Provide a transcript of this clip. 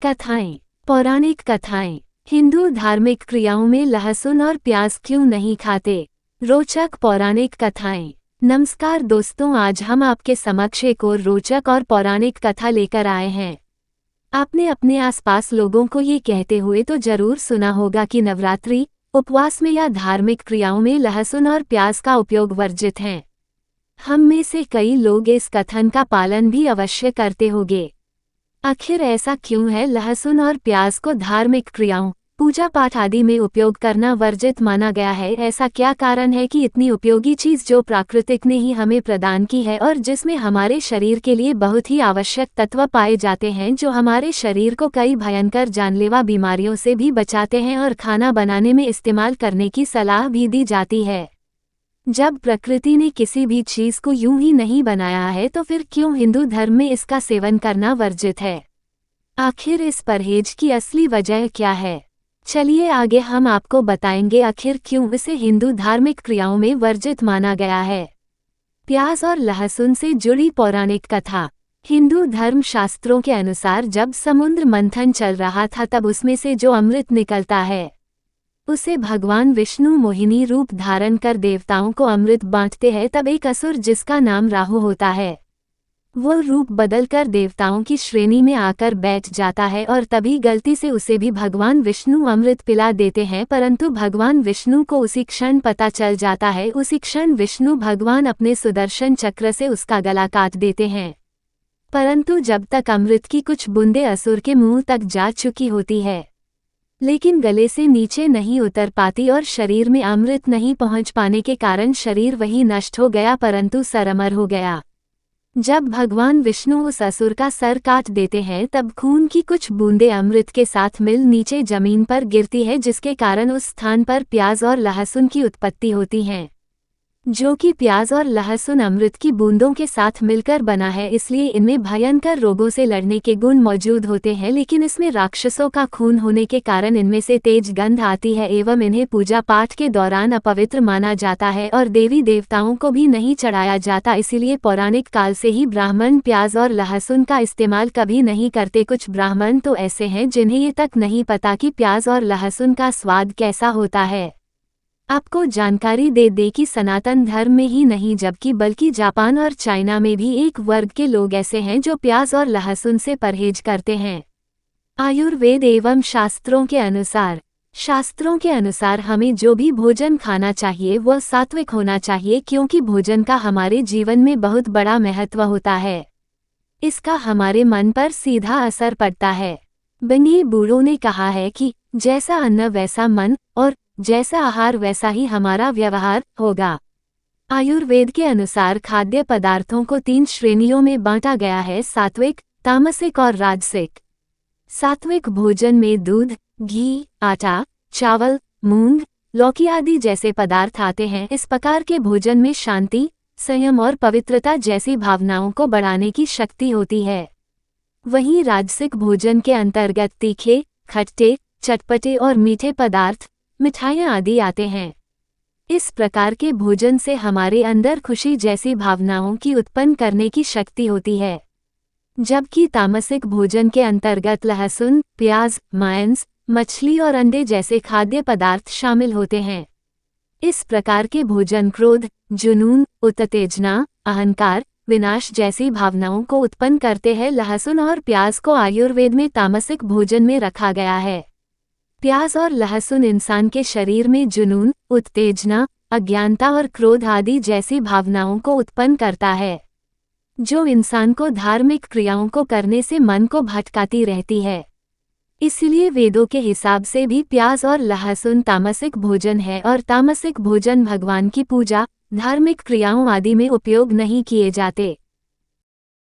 कथाएं। पौराणिक कथाएं। हिंदू धार्मिक क्रियाओं में लहसुन और प्याज क्यों नहीं खाते? रोचक पौराणिक कथाएं। नमस्कार दोस्तों, आज हम आपके समक्ष एक और रोचक और पौराणिक कथा लेकर आए हैं। आपने अपने आसपास लोगों को ये कहते हुए तो जरूर सुना होगा कि नवरात्रि, उपवास में या धार्मिक क्रियाओं में लहसुन और प्याज का उपयोग वर्जित है। हम में से कई लोग इस कथन का पालन भी अवश्य करते होंगे। आखिर ऐसा क्यों है? लहसुन और प्याज को धार्मिक क्रियाओं, पूजा पाठ आदि में उपयोग करना वर्जित माना गया है। ऐसा क्या कारण है कि इतनी उपयोगी चीज जो प्राकृतिक ने ही हमें प्रदान की है और जिसमें हमारे शरीर के लिए बहुत ही आवश्यक तत्व पाए जाते हैं, जो हमारे शरीर को कई भयंकर जानलेवा बीमारियों से भी बचाते हैं और खाना बनाने में इस्तेमाल करने की सलाह भी दी जाती है। जब प्रकृति ने किसी भी चीज को यूं ही नहीं बनाया है तो फिर क्यों हिंदू धर्म में इसका सेवन करना वर्जित है? आखिर इस परहेज की असली वजह क्या है? चलिए आगे हम आपको बताएंगे आखिर क्यों इसे हिंदू धार्मिक क्रियाओं में वर्जित माना गया है। प्याज और लहसुन से जुड़ी पौराणिक कथा। हिंदू धर्म शास्त्रों के अनुसार जब समुद्र मंथन चल रहा था तब उसमें से जो अमृत निकलता है उसे भगवान विष्णु मोहिनी रूप धारण कर देवताओं को अमृत बांटते हैं। तब एक असुर जिसका नाम राहु होता है, वो रूप बदलकर देवताओं की श्रेणी में आकर बैठ जाता है और तभी गलती से उसे भी भगवान विष्णु अमृत पिला देते हैं। परंतु भगवान विष्णु को उसी क्षण पता चल जाता है। उसी क्षण विष्णु भगवान अपने सुदर्शन चक्र से उसका गला काट देते हैं। परंतु जब तक अमृत की कुछ बूंदें असुर के मुंह तक जा चुकी होती है, लेकिन गले से नीचे नहीं उतर पाती और शरीर में अमृत नहीं पहुंच पाने के कारण शरीर वही नष्ट हो गया, परंतु सर अमर हो गया। जब भगवान विष्णु उस असुर का सर काट देते हैं तब खून की कुछ बूंदें अमृत के साथ मिल नीचे जमीन पर गिरती है, जिसके कारण उस स्थान पर प्याज और लहसुन की उत्पत्ति होती है। जो कि प्याज और लहसुन अमृत की बूंदों के साथ मिलकर बना है, इसलिए इनमें भयंकर रोगों से लड़ने के गुण मौजूद होते हैं। लेकिन इसमें राक्षसों का खून होने के कारण इनमें से तेज गंध आती है एवं इन्हें पूजा पाठ के दौरान अपवित्र माना जाता है और देवी देवताओं को भी नहीं चढ़ाया जाता। इसीलिए पौराणिक काल से ही ब्राह्मण प्याज और लहसुन का इस्तेमाल कभी नहीं करते। कुछ ब्राह्मण तो ऐसे हैं जिन्हें ये तक नहीं पता कि प्याज और लहसुन का स्वाद कैसा होता है। आपको जानकारी दे दे कि सनातन धर्म में ही नहीं जबकि बल्कि जापान और चाइना में भी एक वर्ग के लोग ऐसे हैं जो प्याज और लहसुन से परहेज करते हैं। आयुर्वेद एवं शास्त्रों के अनुसार हमें जो भी भोजन खाना चाहिए वह सात्विक होना चाहिए, क्योंकि भोजन का हमारे जीवन में बहुत बड़ा महत्व होता है। इसका हमारे मन पर सीधा असर पड़ता है। बनिए बूढ़ों ने कहा है कि जैसा अन्न वैसा मन और जैसा आहार वैसा ही हमारा व्यवहार होगा। आयुर्वेद के अनुसार खाद्य पदार्थों को 3 श्रेणियों में बांटा गया है: सात्विक, तामसिक और राजसिक। सात्विक भोजन में दूध, घी, आटा, चावल, मूंग, लौकी आदि जैसे पदार्थ आते हैं। इस प्रकार के भोजन में शांति, संयम और पवित्रता जैसी भावनाओं को बढ़ाने की शक्ति होती है। वहीं राजसिक भोजन के अंतर्गत तीखे, खट्टे, चटपटे और मीठे पदार्थ, मिठाइयाँ आदि आते हैं। इस प्रकार के भोजन से हमारे अंदर खुशी जैसी भावनाओं की उत्पन्न करने की शक्ति होती है। जबकि तामसिक भोजन के अंतर्गत लहसुन, प्याज, मांस, मछली और अंडे जैसे खाद्य पदार्थ शामिल होते हैं। इस प्रकार के भोजन क्रोध, जुनून, उत्तेजना, अहंकार, विनाश जैसी भावनाओं को उत्पन्न करते हैं। लहसुन और प्याज को आयुर्वेद में तामसिक भोजन में रखा गया है। प्याज और लहसुन इंसान के शरीर में जुनून, उत्तेजना, अज्ञानता और क्रोध आदि जैसी भावनाओं को उत्पन्न करता है, जो इंसान को धार्मिक क्रियाओं को करने से मन को भटकाती रहती है। इसलिए वेदों के हिसाब से भी प्याज और लहसुन तामसिक भोजन है और तामसिक भोजन भगवान की पूजा, धार्मिक क्रियाओं आदि में उपयोग नहीं किए जाते।